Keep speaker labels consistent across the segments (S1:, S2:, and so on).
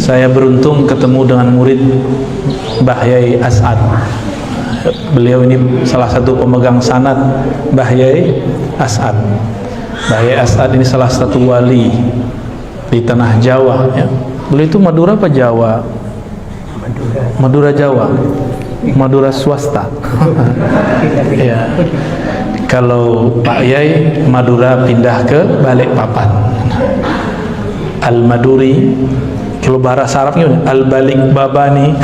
S1: saya beruntung ketemu dengan murid Mbah Yai As'ad. Beliau ini salah satu pemegang sanad Mbah Yai As'ad. Mbah Yai As'ad ini salah satu wali di tanah Jawa ya. Beliau itu Madura apa Jawa? Madura Jawa. Madura swasta. Ya. Kalau Pak Yai Madura pindah ke Balikpapan. Al-Maduri. Kalau bahasa Arabnya Al-Balikbabani.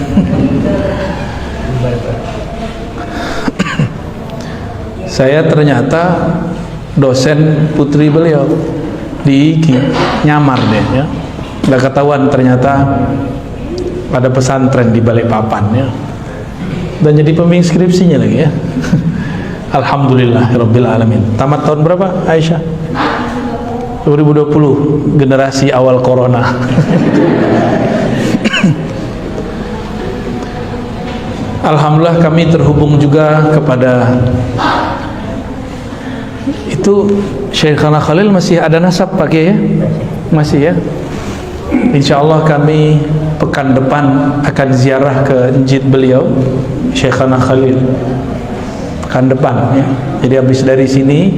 S1: Saya ternyata dosen putri beliau di IKI, nyamar deh ya. Nggak ketahuan ternyata ada pesantren di Balikpapan ya. Dan jadi pembimbing skripsinya lagi ya. Alhamdulillah Rabbil Alamin. Tamat tahun berapa Aisyah? 2020, generasi awal corona. Alhamdulillah kami terhubung juga kepada itu Syekhana Khalil. Masih ada nasab pakai ya? Masih ya? Insyaallah kami pekan depan akan ziarah ke masjid beliau Syekhana Khalil pekan depan ya. Jadi habis dari sini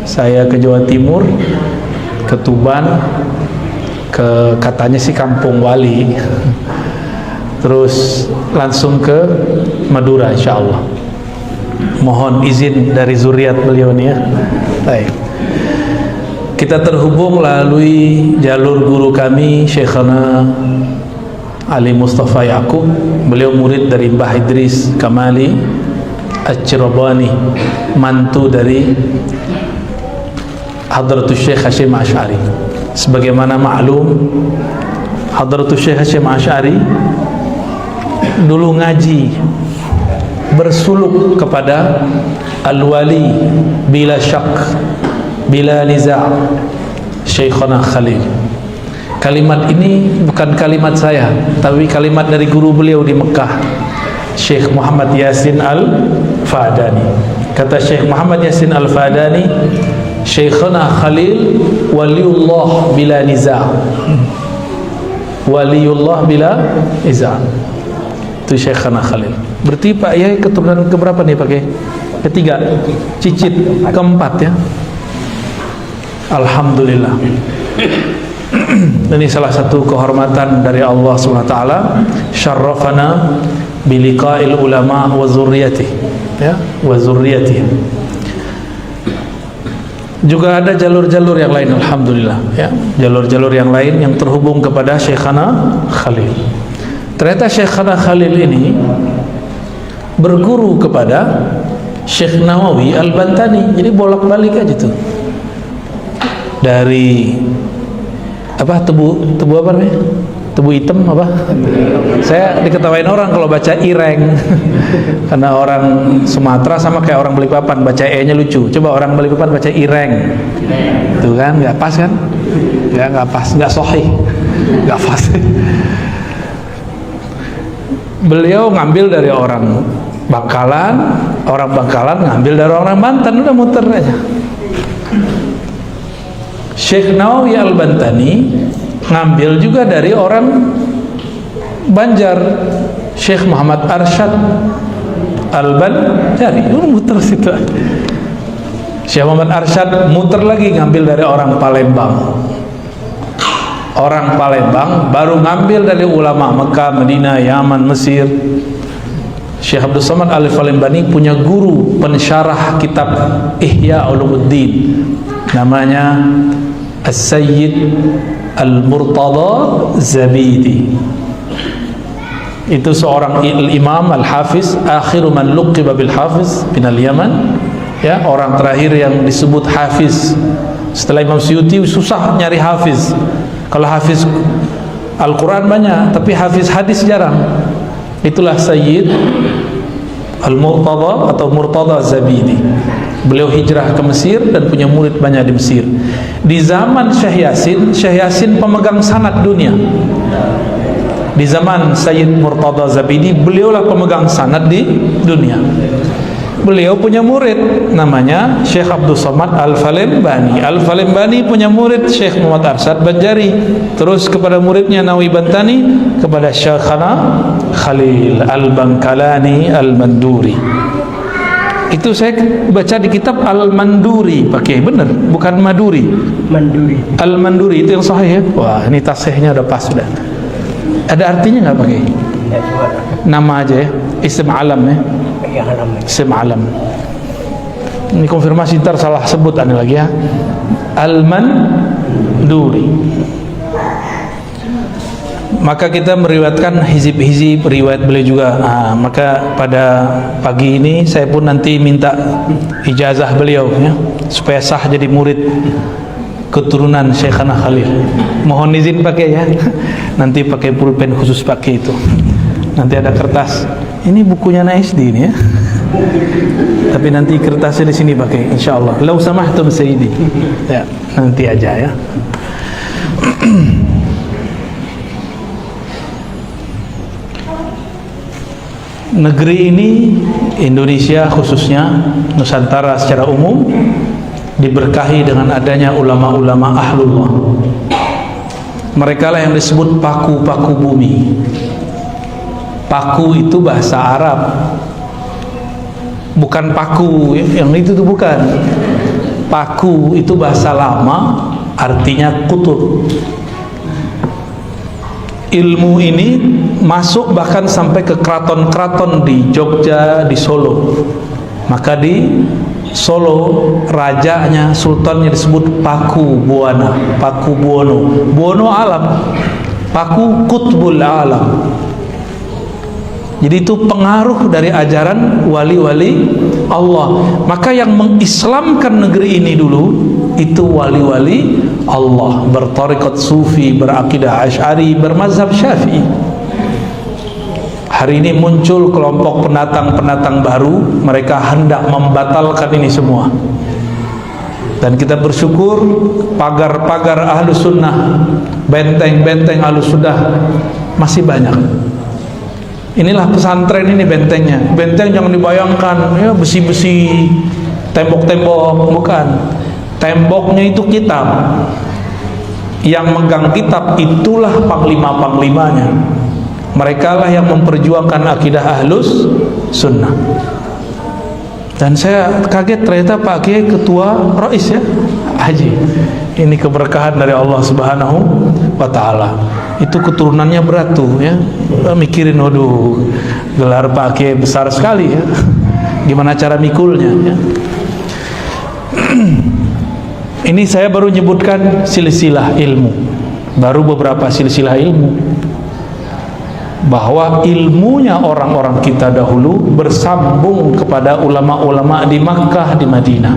S1: saya ke Jawa Timur, ke Tuban, ke katanya sih Kampung Wali, terus langsung ke Madura insyaallah. Mohon izin dari zuriat beliau nih ya. Baik. Kita terhubung melalui jalur guru kami Syekhana Ali Mustafa Yaqub. Beliau murid dari Mbah Idris Kamali Al-Cirabani, mantu dari Hadratus Syekh Hasyim Asy'ari. Sebagaimana maklum, Hadratus Syekh Hasyim Asy'ari dulu ngaji bersuluk kepada Al-Wali bila syak bila niza' Syekhana Khalil. Kalimat ini bukan kalimat saya, tapi kalimat dari guru beliau di Mekah, Syekh Muhammad Yasin Al-Fadani. Kata Syekh Muhammad Yasin Al-Fadani, Syekhana Khalil waliullah bila niza'. Waliullah bila niza'. Itu Syekhana Khalil. Berarti Pak Yai keturunan keberapa nih pakai? Ketiga, cicit keempat ya. Alhamdulillah. Ini salah satu kehormatan dari Allah SWT. Syarrafana biliqa'il ulama wa zurriyatih ya, wa zurriyatih. Juga ada jalur-jalur yang lain alhamdulillah ya. Jalur-jalur yang lain yang terhubung kepada Syekhana Khalil. Ternyata Syekhana Khalil ini berguru kepada Syekh Nawawi Al-Bantani. Jadi bolak-balik aja tuh. Dari apa tebu apa namanya? Tebu hitam apa? Saya diketawain orang kalau baca ireng. Karena orang Sumatera sama kayak orang Balikpapan baca e-nya lucu. Coba orang Balikpapan baca ireng. Tuh kan nggak pas kan? Ya nggak pas, nggak sahih. Nggak pas. Beliau ngambil dari orang Bangkalan ngambil dari orang Banten, udah muter aja. Syekh Nawawi Al-Bantani ngambil juga dari orang Banjar, Syekh Muhammad Arsyad Al-Banjari, muter situ. Syekh Muhammad Arsyad muter lagi ngambil dari orang Palembang. Orang Palembang baru ngambil dari ulama Mekah, Madinah, Yaman, Mesir. Syekh Abdul Somad Al-Falembani punya guru pensyarah kitab Ihya Ulumuddin, namanya As-Sayyid Al-Murtada Zabidi. Itu seorang imam al-hafiz, akhiru man luqiba bil hafiz minal Yaman ya, orang terakhir yang disebut hafiz. Setelah Imam Suyuti susah nyari hafiz. Kalau hafiz Al-Quran banyak, tapi hafiz hadis jarang. Itulah Sayyid Al-Murtada atau Murtada Zabidi. Beliau hijrah ke Mesir dan punya murid banyak di Mesir. Di zaman Syekh Yasin pemegang sanad dunia. Di zaman Sayyid Murtada Zabidi, beliaulah pemegang sanad di dunia. beliau punya murid namanya Syekh Abdul Somad Al-Falembani. Al-Falembani punya murid Syekh Muhammad Arsyad Banjari, terus kepada muridnya Nawawi Bantani, kepada Syekhana Khalil Al-Bangkalani Al-Manduri. Itu saya baca di kitab Al-Manduri, pakai benar, bukan Maduri.
S2: Manduri.
S1: Al-Manduri itu yang sahih ya. Wah, ini tasihnya udah pas sudah. Ada artinya nggak pakai? Nama aja ya, isim alam ya. Isim alam. Ini konfirmasi ntar salah sebut ane lagi ya. Al-Manduri. Maka kita meriwayatkan hizib-hizib riwayat beliau juga. Maka pada pagi ini saya pun nanti minta ijazah beliau ya, supaya sah jadi murid keturunan Syekhana Khalil. Mohon izin pakai ya. Nanti pakai pulpen khusus pakai itu. Nanti ada kertas. Ini bukunya Naisdi ini ya. Tapi nanti kertasnya di sini pakai insyaallah. Lau samahtum sayyidi. Ya, nanti aja ya. Negeri ini, Indonesia khususnya, Nusantara secara umum, diberkahi dengan adanya ulama-ulama ahlullah. Mereka lah yang disebut paku-paku bumi. Paku itu bahasa Arab, bukan paku yang itu tuh, bukan. Paku itu bahasa lama, artinya kutub. Ilmu ini masuk bahkan sampai ke keraton-keraton di Jogja, di Solo. Maka di Solo rajanya, sultannya disebut Paku Buwana, Paku Buwono. Buwono alam, Paku Kutbul alam. Jadi itu pengaruh dari ajaran wali-wali Allah. Maka yang mengislamkan negeri ini dulu itu wali-wali Allah, bertarikat sufi, berakidah Asy'ari, bermazhab Syafi'i. Hari ini muncul kelompok pendatang-pendatang baru, mereka hendak membatalkan ini semua. Dan kita bersyukur pagar-pagar Ahlus Sunnah, benteng-benteng Ahlus Sunnah masih banyak. Inilah pesantren ini bentengnya. Benteng jangan dibayangkan ya besi-besi, tembok-tembok, bukan. Temboknya itu kitab. Yang megang kitab itulah panglima-panglimanya. Mereka lah yang memperjuangkan akidah Ahlus Sunnah. Dan saya kaget ternyata Pak Kiai ketua Rais ya, Haji. Ini keberkahan dari Allah Subhanahu wa Ta'ala. Itu keturunannya berat tuh ya. Mikirin, waduh, gelar Pak Kiai besar sekali ya. Gimana cara mikulnya ya. Ini saya baru nyebutkan silsilah ilmu. Baru beberapa silsilah ilmu. Bahwa ilmunya orang-orang kita dahulu bersambung kepada ulama-ulama di Makkah, di Madinah.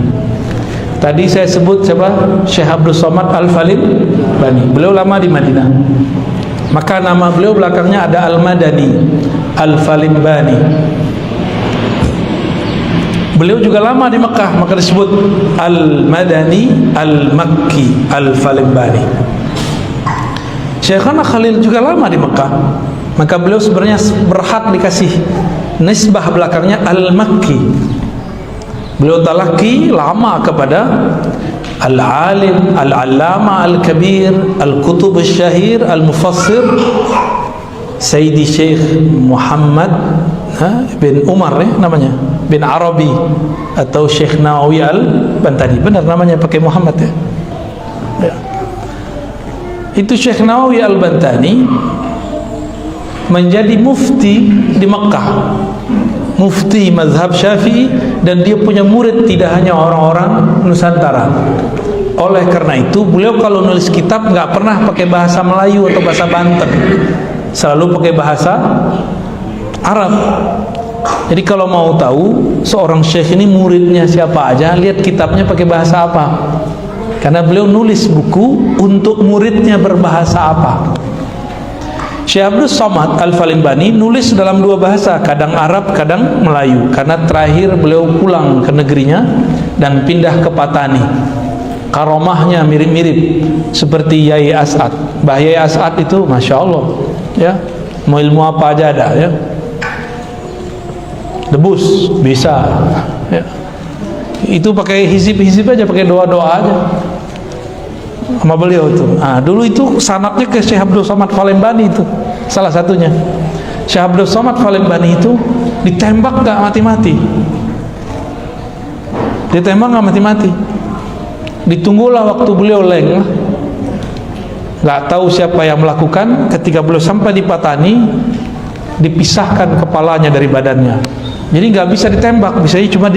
S1: Tadi saya sebut siapa? Syekh Abdul Somad Al-Falembani. Beliau lama di Madinah. Maka nama beliau belakangnya ada Al-Madani, Al-Falembani. Beliau juga lama di Mekah, maka disebut Al-Madani Al-Makki Al-Falembani. Syekhana Khalil juga lama di Mekah, maka beliau sebenarnya berhak dikasih nisbah belakangnya Al-Makki. Beliau talaki lama kepada Al-Alim, Al-Allama, Al-Kabir, Al-Kutub Al-Syahir, Al-Mufassir Sayyidi Syekh Muhammad bin Umar namanya, bin Arabi, atau Syekh Nawawi Al-Bantani. Benar namanya, pakai Muhammad ya. Itu Syekh Nawawi Al-Bantani menjadi mufti di Makkah, mufti mazhab Syafi'i, dan dia punya murid tidak hanya orang-orang Nusantara. Oleh karena itu beliau kalau nulis kitab nggak pernah pakai bahasa Melayu atau bahasa Banten, selalu pakai bahasa Arab. Jadi kalau mau tahu seorang syekh ini muridnya siapa aja, lihat kitabnya pakai bahasa apa, karena beliau nulis buku untuk muridnya berbahasa apa. Syekh Abdul Somad Al-Falembani nulis dalam dua bahasa, kadang Arab, kadang Melayu, karena terakhir beliau pulang ke negerinya dan pindah ke Patani. Karomahnya mirip-mirip seperti Yai As'ad. Mbah Yai As'ad itu Masya Allah ya, mau ilmu apa aja ada ya, debus bisa, ya. Itu pakai hizib aja, pakai doa-doa aja sama beliau itu. Nah, dulu itu sanadnya ke Syekh Abdul Somad Palembani itu salah satunya. Syekh Abdul Somad Palembani itu ditembak gak mati-mati, ditunggulah waktu beliau lengah, gak tahu siapa yang melakukan. Ketika beliau sampai di Patani, dipisahkan kepalanya dari badannya, jadi gak bisa ditembak, bisanya cuma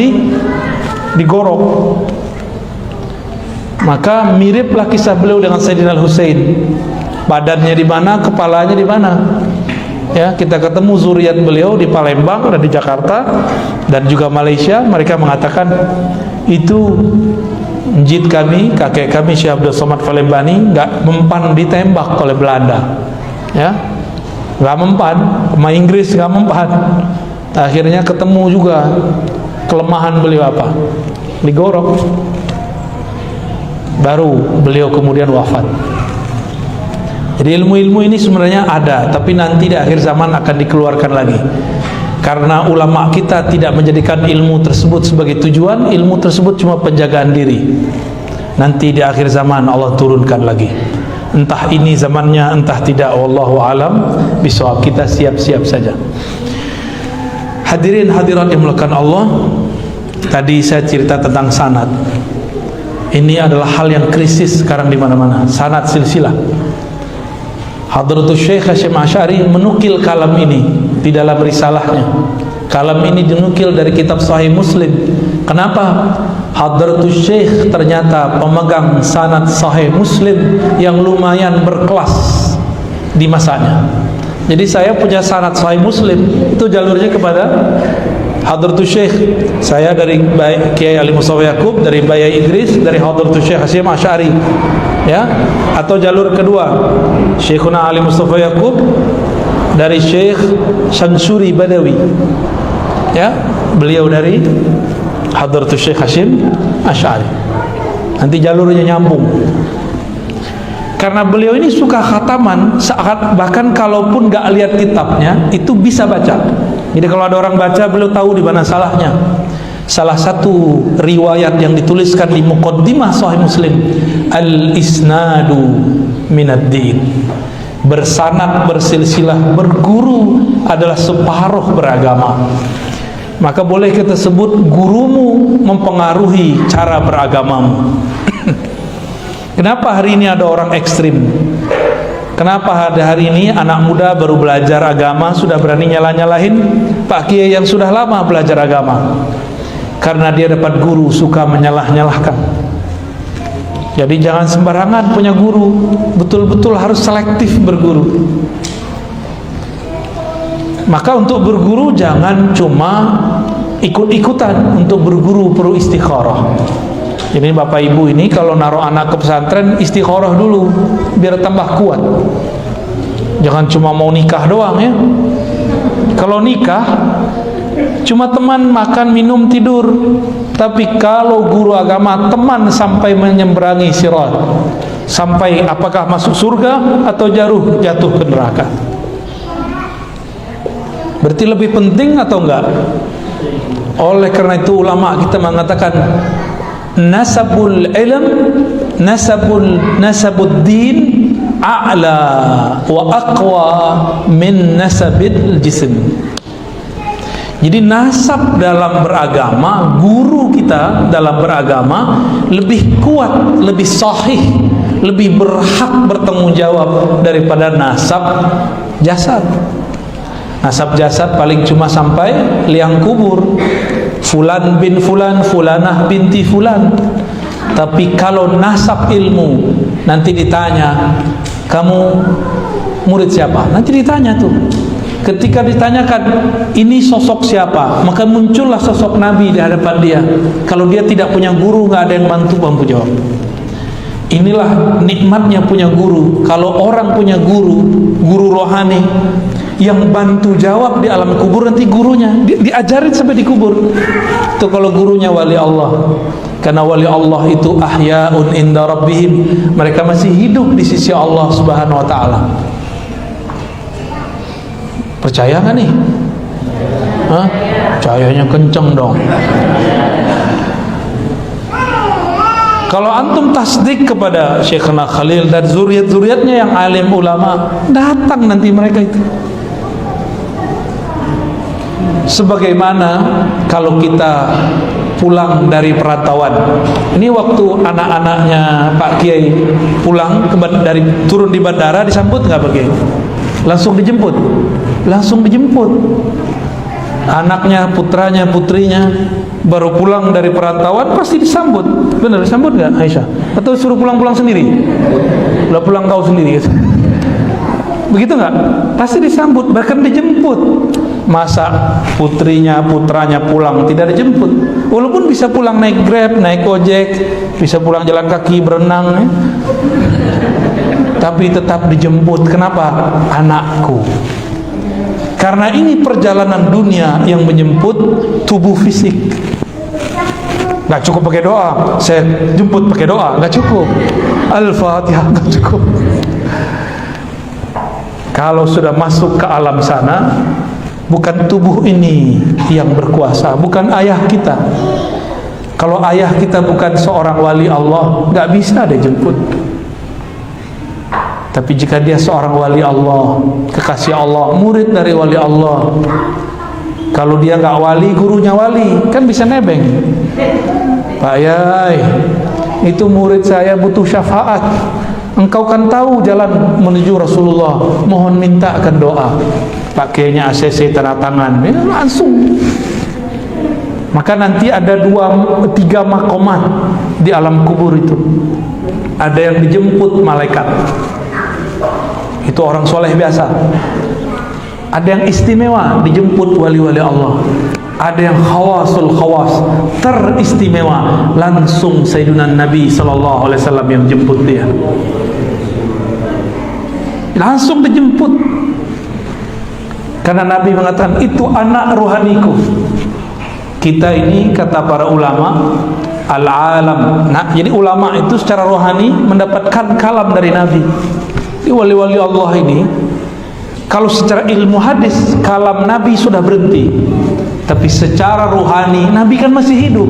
S1: digorok. Maka miriplah kisah beliau dengan Sayyidina Al-Husain, badannya di mana, kepalanya di mana. Ya, kita ketemu zuriat beliau di Palembang dan di Jakarta dan juga Malaysia. Mereka mengatakan itu njid kami, kakek kami Syekh Abdul Somad Palembani nggak mempan ditembak oleh Belanda, ya, nggak mempan, sama Inggris nggak mempan. Akhirnya ketemu juga kelemahan beliau apa, digorok, baru beliau kemudian wafat. Jadi ilmu-ilmu ini sebenarnya ada, tapi nanti di akhir zaman akan dikeluarkan lagi. Karena ulama kita tidak menjadikan ilmu tersebut sebagai tujuan, ilmu tersebut cuma penjagaan diri. Nanti di akhir zaman Allah turunkan lagi. Entah ini zamannya, entah tidak, wallahu alam bisawab. Kita siap-siap saja. Hadirin hadirat yang dimuliakan Allah, tadi saya cerita tentang sanad. Ini adalah hal yang krisis sekarang di mana-mana. Sanad silsilah. Hadratus Syekh Hasyim Asy'ari menukil kalam ini di dalam risalahnya. Kalam ini dinukil dari kitab Sahih Muslim. Kenapa? Hadratus Syekh ternyata pemegang sanad Sahih Muslim yang lumayan berkelas di masanya. Jadi saya punya sanad Sahih Muslim, itu jalurnya kepada Hadratus Syekh. Saya dari Kiai Ali Mustafa Yaqub, dari Baya Idris, dari Hadratus Syekh Hasyim Asy'ari, ya. Atau jalur kedua, Syekhuna Ali Mustafa Yaqub dari Syekh Syamsuri Badawi, ya. Beliau dari Hadratus Syekh Hasyim Asy'ari. Nanti jalurnya nyambung. Karena beliau ini suka khataman, bahkan kalaupun gak lihat kitabnya itu bisa baca. Jadi kalau ada orang baca, beliau tahu di mana salahnya. Salah satu riwayat yang dituliskan di muqaddimah Sahih Muslim, al-isnadu minad-din. Bersanad, bersilsilah, berguru adalah separuh beragama. Maka boleh kita sebut gurumu mempengaruhi cara beragamamu. Kenapa hari ini ada orang ekstrim? Kenapa hari ini anak muda baru belajar agama sudah berani nyalah-nyalahin Pak Kiai yang sudah lama belajar agama? Karena dia dapat guru suka menyalah-nyalahkan. Jadi jangan sembarangan punya guru, betul-betul harus selektif berguru. Maka untuk berguru jangan cuma ikut-ikutan. Untuk berguru perlu istikharah. Jadi bapak ibu ini kalau naruh anak ke pesantren, istikharah dulu biar tambah kuat. Jangan cuma mau nikah doang, ya. Kalau nikah cuma teman makan minum tidur. Tapi kalau guru agama, teman sampai menyeberangi sirat, sampai apakah masuk surga atau jatuh ke neraka. Berarti lebih penting atau enggak? Oleh karena itu ulama kita mengatakan nasabul ilm, nasabud din a'la wa aqwa min nasabil jism. Jadi nasab dalam beragama, guru kita dalam beragama lebih kuat, lebih sahih, lebih berhak bertanggung jawab daripada nasab jasad. Nasab jasad paling cuma sampai liang kubur, fulan bin fulan, fulanah binti fulan. Tapi kalau nasab ilmu, nanti ditanya, kamu murid siapa? Nanti ditanya tuh. Ketika ditanyakan ini sosok siapa, maka muncullah sosok Nabi di hadapan dia. Kalau dia tidak punya guru, nggak ada yang bantu jawab. Inilah nikmatnya punya guru. Kalau orang punya guru rohani yang bantu jawab di alam kubur, nanti gurunya diajarin sampai di kubur. Itu kalau gurunya wali Allah. Karena wali Allah itu ahya'un inda rabbihim, mereka masih hidup di sisi Allah Subhanahu wa taala. Percaya nggak nih? Hah? Cahayanya kenceng dong. Kalau antum tasdik kepada Syekhna Khalil dan zuriat-zuriatnya yang alim ulama, datang nanti mereka itu. Sebagaimana kalau kita pulang dari perantauan, ini waktu anak-anaknya Pak Kiai pulang turun di bandara, disambut nggak Pak Kiai? Langsung dijemput, langsung dijemput. Anaknya, putranya, putrinya baru pulang dari perantauan pasti disambut. Benar disambut nggak Aisyah? Atau suruh pulang-pulang sendiri? Udah pulang kau sendiri gitu. Begitu nggak? Pasti disambut, bahkan dijemput. Masa putrinya, putranya pulang tidak dijemput? Walaupun bisa pulang naik Grab, naik ojek, bisa pulang jalan kaki, berenang ya. Tapi tetap dijemput. Kenapa? Anakku. Karena ini perjalanan dunia yang menjemput tubuh fisik. Nggak cukup pakai doa, saya jemput pakai doa, nggak cukup. Al-Fatihah nggak cukup. Kalau sudah masuk ke alam sana, bukan tubuh ini yang berkuasa, bukan ayah kita. Kalau ayah kita bukan seorang wali Allah, nggak bisa dia jemput. Tapi jika dia seorang wali Allah, kekasih Allah, murid dari wali Allah, kalau dia nggak wali, gurunya wali, kan bisa nebeng. Pak Yai, itu murid saya butuh syafaat. Engkau kan tahu jalan menuju Rasulullah, mohon mintakan doa. Pak Kiainya ACC tanda tangan, ya, langsung. Maka nanti ada 2-3 makomat di alam kubur itu. Ada yang dijemput malaikat, itu orang soleh biasa. Ada yang istimewa, dijemput wali-wali Allah. Ada yang khawasul khawas, teristimewa, langsung Sayyidina Nabi SAW yang jemput dia. Langsung dijemput. Karena Nabi mengatakan, itu anak rohaniku. Kita ini, kata para ulama, al-alam. Nah, jadi ulama itu secara rohani mendapatkan kalam dari Nabi. Wali-wali Allah ini, kalau secara ilmu hadis kalam Nabi sudah berhenti, tapi secara rohani Nabi kan masih hidup.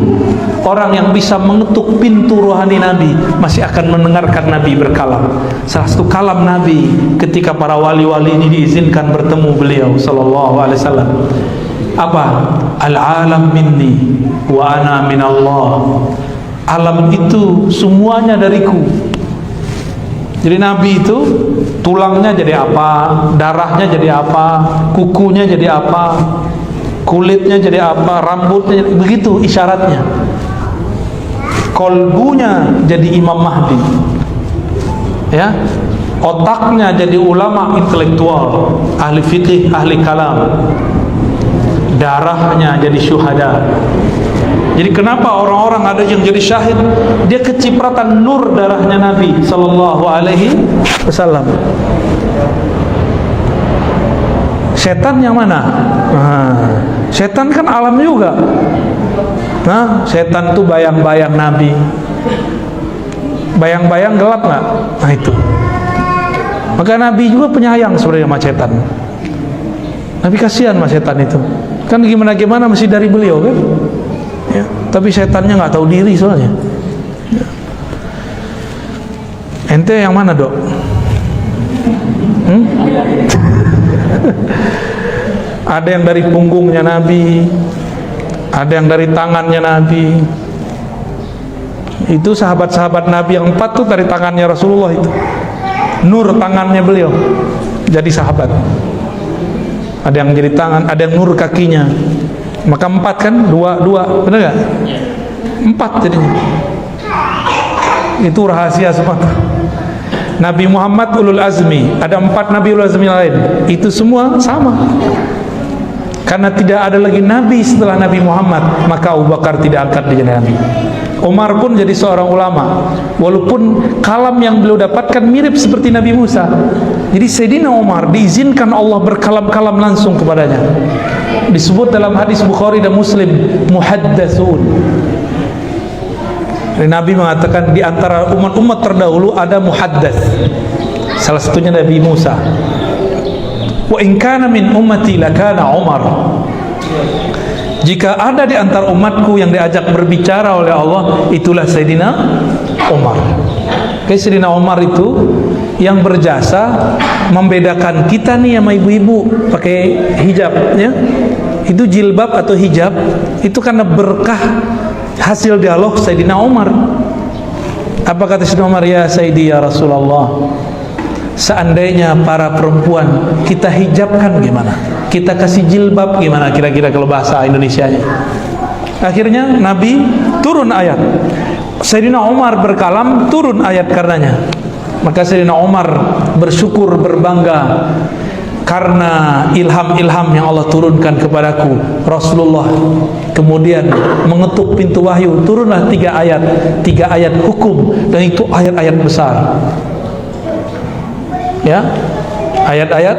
S1: Orang yang bisa mengetuk pintu rohani Nabi masih akan mendengarkan Nabi berkalam. Salah satu kalam Nabi ketika para wali-wali ini diizinkan bertemu beliau sallallahu alaihi wasallam, apa? Al-alam minni wa ana minallah. Alam itu semuanya dariku. Jadi Nabi itu tulangnya jadi apa, darahnya jadi apa, kukunya jadi apa, kulitnya jadi apa, rambutnya jadi, begitu isyaratnya. Kolbunya jadi Imam Mahdi, ya, otaknya jadi ulama intelektual, ahli fikih, ahli kalam, darahnya jadi syuhada. Jadi kenapa orang-orang ada yang jadi syahid? Dia kecipratan nur darahnya Nabi sallallahu alaihi wasallam. Setan yang mana? Setan kan alam juga. Nah, setan itu bayang-bayang Nabi. Bayang-bayang gelap nggak? Nah itu. Maka Nabi juga penyayang sebenarnya sama setan. Nabi kasihan sama setan itu. Kan gimana-gimana masih dari beliau kan? Ya, tapi setannya nggak tahu diri soalnya. Ya. Ente yang mana dok? Ada yang dari punggungnya Nabi, ada yang dari tangannya Nabi. Itu sahabat-sahabat Nabi yang 4 tuh dari tangannya Rasulullah itu. Nur tangannya beliau jadi sahabat. Ada yang jadi tangan, ada yang nur kakinya. Maka 4 kan, 2, benar gak? 4 jadinya. Itu rahasia semua. Nabi Muhammad ulul azmi, ada 4 Nabi ulul azmi lain. Itu semua sama. Karena tidak ada lagi Nabi setelah Nabi Muhammad, maka Abu Bakar tidak angkat jadi Nabi. Umar pun jadi seorang ulama, walaupun kalam yang beliau dapatkan mirip seperti Nabi Musa. Jadi Sayyidina Umar diizinkan Allah berkalam-kalam langsung kepadanya. Disebut dalam hadis Bukhari dan Muslim, muhaddatsun. Nabi mengatakan di antara umat-umat terdahulu ada muhaddats. Salah satunya Nabi Musa. Wa in kana min ummati lakana Umar. Jika ada di antara umatku yang diajak berbicara oleh Allah, itulah Sayyidina Umar. Sayyidina Umar itu yang berjasa membedakan kita nih sama ibu-ibu pakai hijab, ya. Itu jilbab atau hijab itu karena berkah hasil dialog Sayyidina Umar. Apa kata Sayyidina Umar? Ya Sayyidi ya Rasulullah, seandainya para perempuan kita hijabkan gimana? Kita kasih jilbab gimana kira-kira kalau bahasa Indonesianya? Akhirnya Nabi turun ayat. Sayyidina Umar berkalam, turun ayat karenanya. Maka Sayyidina Umar bersyukur, berbangga karena ilham-ilham yang Allah turunkan kepadaku. Rasulullah kemudian mengetuk pintu wahyu, turunlah 3 ayat hukum, dan itu ayat-ayat besar, ya, ayat-ayat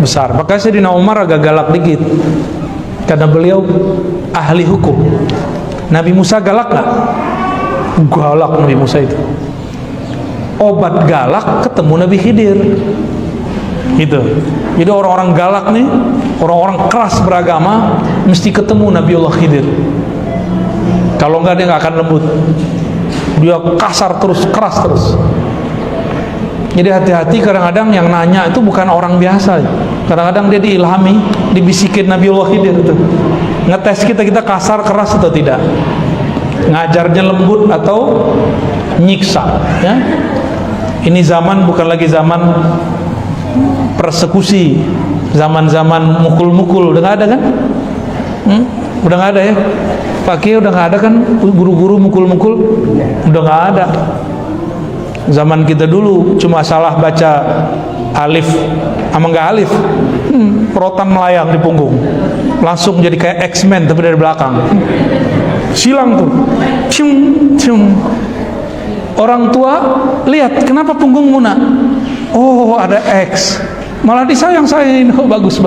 S1: besar. Maka Sayyidina Umar agak galak dikit karena beliau ahli hukum. Nabi Musa galak gak? Galak Nabi Musa itu. Obat galak ketemu Nabi Khidir. Gitu. Jadi orang-orang galak nih, orang-orang keras beragama, mesti ketemu Nabiullah Khidir. Kalau enggak dia nggak akan lembut. Dia kasar terus, keras terus. Jadi hati-hati, kadang-kadang yang nanya itu bukan orang biasa. Kadang-kadang dia diilhami, dibisikin Nabiullah Khidir itu. Ngetes kita kasar, keras atau tidak. Ngajarnya lembut atau nyiksa, ya. Ini zaman bukan lagi zaman persekusi, zaman-zaman mukul-mukul. Udah nggak ada kan? Udah nggak ada ya? Pak Kiai udah nggak ada kan? Guru-guru mukul-mukul udah nggak ada. Zaman kita dulu cuma salah baca alif sama nggak alif, rotan melayang di punggung, langsung jadi kayak X-Men tapi dari belakang, silang tuh, cium cium. Orang tua lihat, kenapa punggungmu nak? Oh ada X, malah disayang-sayangin. Oh, bagus.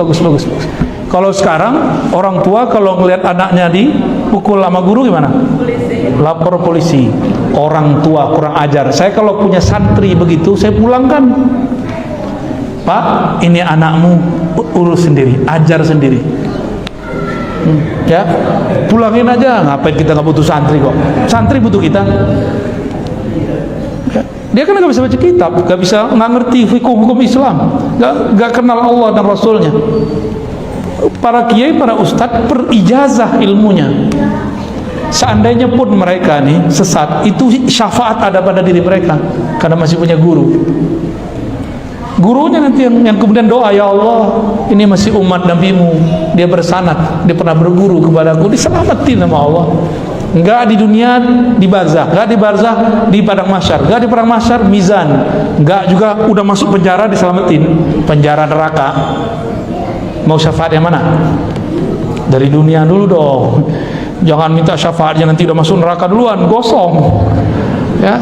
S1: Kalau sekarang orang tua kalau ngelihat anaknya dipukul sama guru gimana? Lapor polisi. Orang tua kurang ajar. Saya kalau punya santri begitu, saya pulangkan. Pak, ini anakmu, urus sendiri, ajar sendiri. Ya, pulangin aja. Ngapain kita nggak butuh santri kok? Santri butuh kita. Dia kan nggak bisa baca kitab, nggak ngerti hukum Islam, nggak kenal Allah dan Rasulnya. Para kiai, para ustadz berijazah ilmunya. Seandainya pun mereka nih sesat, itu syafaat ada pada diri mereka karena masih punya guru. Gurunya nanti yang kemudian doa, ya Allah, ini masih umat Nabimu, dia bersanad, dia pernah berguru kepadaku, diselamatin sama Allah. Enggak di dunia, di barzah, enggak di barzah, di padang mahsyar, enggak di padang mahsyar, mizan, enggak juga udah masuk penjara diselamatin, penjara neraka. Mau syafaat yang mana? Dari dunia dulu dong. Jangan minta syafaatnya nanti udah masuk neraka duluan, gosong. Ya.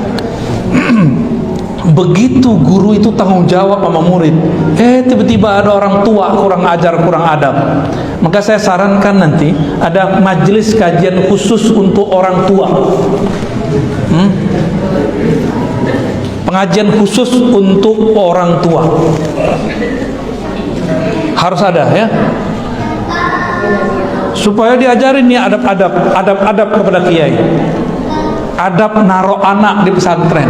S1: Begitu guru itu tanggung jawab sama murid. Tiba-tiba ada orang tua kurang ajar, kurang adab. Maka saya sarankan nanti ada majelis kajian khusus untuk orang tua. Pengajian khusus untuk orang tua. Harus ada, ya. Supaya diajarin nih adab kepada kiai. Adab naruh anak di pesantren.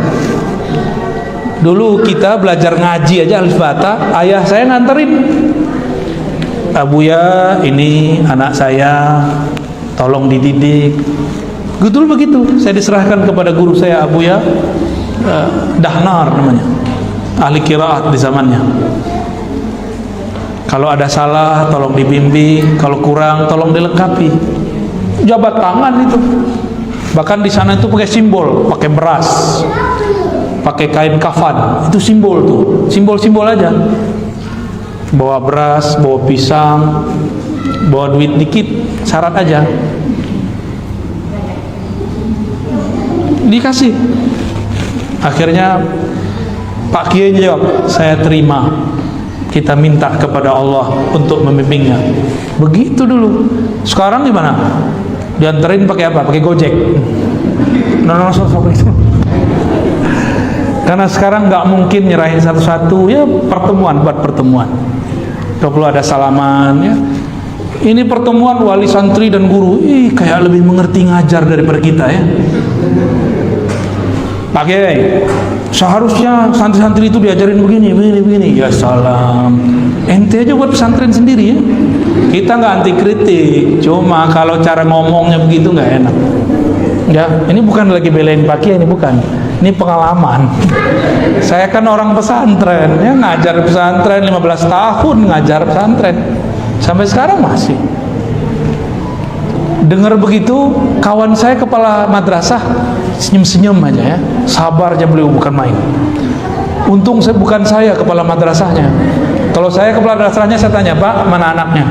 S1: Dulu kita belajar ngaji aja alif bata, ayah saya nganterin. Abuya, ini anak saya, tolong dididik. Betul begitu. Saya diserahkan kepada guru saya, Abuya Dahnar namanya, ahli qiraat di zamannya. Kalau ada salah tolong dibimbing, kalau kurang tolong dilengkapi. Jabat tangan itu. Bahkan di sana itu pakai simbol, pakai beras, pakai kain kafan, itu simbol tuh, simbol-simbol aja. Bawa beras, bawa pisang, bawa duit dikit, syarat aja. Dikasih. Akhirnya Pak Kiai jawab, saya terima. Kita minta kepada Allah untuk membimbingnya. Begitu dulu. Sekarang gimana? Dianterin pakai apa? Pakai Gojek. Itu. Karena sekarang nggak mungkin nyerahin satu-satu, ya pertemuan buat pertemuan. Kalau perlu ada salaman, ya. Ini pertemuan wali santri dan guru, kayak lebih mengerti ngajar daripada kita ya. Pak Kiai, seharusnya santri-santri itu diajarin begini. Ya salam, ente aja buat pesantren sendiri ya. Kita nggak anti kritik, cuma kalau cara ngomongnya begitu nggak enak. Ya, ini bukan lagi belain Pak Kiai, ini bukan. Ini pengalaman. Saya kan orang pesantren, ya ngajar pesantren 15 tahun ngajar pesantren. Sampai sekarang masih. Dengar begitu, kawan saya kepala madrasah senyum-senyum aja ya. Sabar aja beliau, bukan main. Untung bukan saya kepala madrasahnya. Kalau saya kepala madrasahnya, saya tanya, Pak, mana anaknya?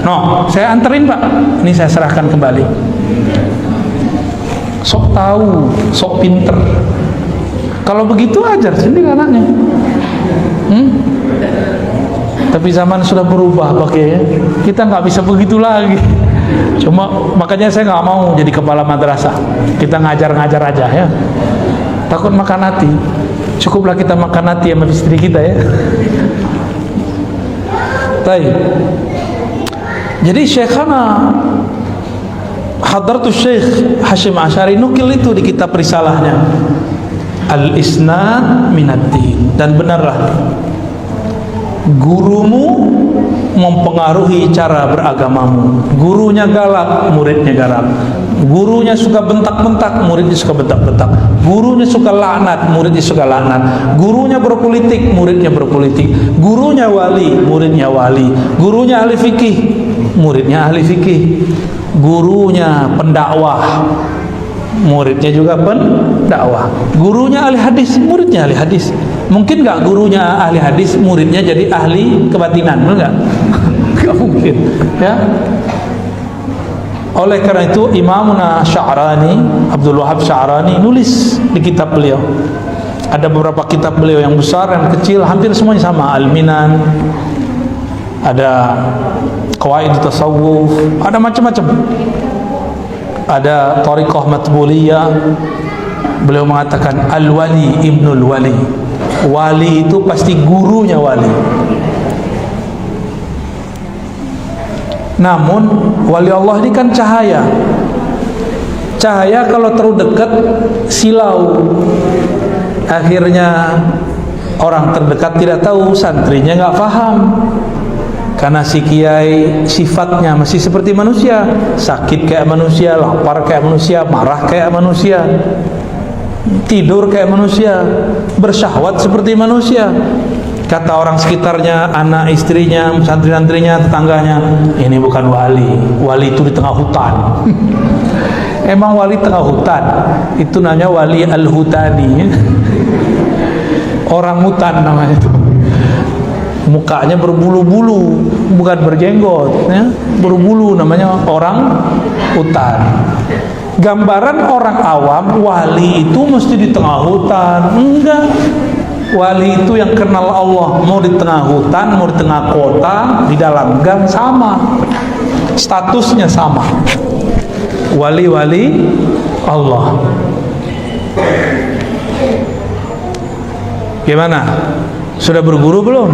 S1: No, saya anterin Pak. Ini saya serahkan kembali. Sok tahu, sok pinter. Kalau begitu ajar sendiri anaknya. Tapi zaman sudah berubah pakai, kita nggak bisa begitu lagi. Cuma makanya saya nggak mau jadi kepala madrasah. Kita ngajar-ngajar aja ya. Takut makan hati. Cukuplah kita makan hati sama istri kita ya. Baik. Jadi Syekhana Hadratus Syekh Hashim Asy'ari nukil itu di kitab risalahnya Al-Isnad Minad-Din. Dan benarlah, gurumu mempengaruhi cara beragamamu. Gurunya galak, muridnya galak. Gurunya suka bentak-bentak, muridnya suka bentak-bentak. Gurunya suka laknat, muridnya suka laknat. Gurunya berpolitik, muridnya berpolitik. Gurunya wali, muridnya wali. Gurunya ahli fikih, muridnya ahli fikih. Gurunya pendakwah, muridnya juga pendakwah. Gurunya ahli hadis, muridnya ahli hadis. Mungkin nggak gurunya ahli hadis, muridnya jadi ahli kebatinan, benar nggak? Nggak mungkin, ya. Oleh karena itu Imamuna Sya'rani, Abdul Wahab Sya'rani nulis di kitab beliau. Ada beberapa kitab beliau yang besar dan kecil, hampir semuanya sama. Al-Minan, ada Qawaid Tasawuf, ada macam-macam. Ada Thariqah Matbuliyah. Beliau mengatakan Al-Wali Ibnul Wali. Wali itu pasti gurunya wali. Namun wali Allah ini kan cahaya. Cahaya kalau terlalu dekat silau. Akhirnya orang terdekat tidak tahu, santrinya nggak paham. Karena si kiai sifatnya masih seperti manusia, sakit kayak manusia, lapar kayak manusia, marah kayak manusia, tidur kayak manusia, bersyahwat seperti manusia. Kata orang sekitarnya, anak istrinya, santri-santrinya, tetangganya, ini bukan wali. Wali itu di tengah hutan. Emang wali tengah hutan? Itu namanya wali al-hutani. Orang hutan namanya itu. Mukanya berbulu-bulu, bukan berjenggot ya. Berbulu, namanya orang hutan. Gambaran orang awam, wali itu mesti di tengah hutan. Enggak. Wali itu yang kenal Allah, mau di tengah hutan, mau di tengah kota, di dalam gang, sama. Statusnya sama. Wali-wali Allah. Gimana? Sudah berguru belum?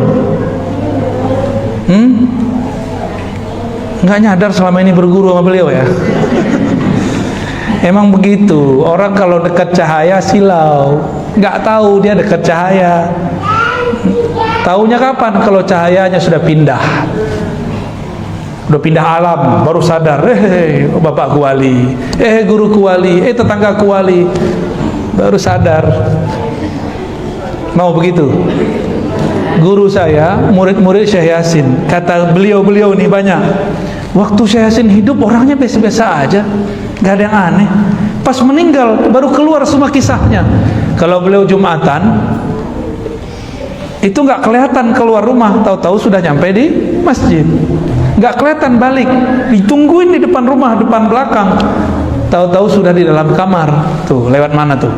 S1: Nggak nyadar selama ini berguru sama beliau ya? Emang begitu. Orang kalau dekat cahaya silau. Nggak tahu dia dekat cahaya. Taunya kapan? Kalau cahayanya sudah pindah. Udah pindah alam, baru sadar. Bapakku wali. Guruku wali. Tetanggaku wali. Baru sadar. Mau begitu? Guru saya, murid-murid Syekh Yasin, kata beliau-beliau nih banyak. Waktu Syekh Yasin hidup orangnya biasa-biasa aja, gak ada yang aneh. Pas meninggal baru keluar semua kisahnya. Kalau beliau Jumatan, itu gak kelihatan keluar rumah, tahu-tahu sudah nyampe di masjid. Gak kelihatan balik, ditungguin di depan rumah, depan belakang. Tahu-tahu sudah di dalam kamar. Tuh, lewat mana tuh?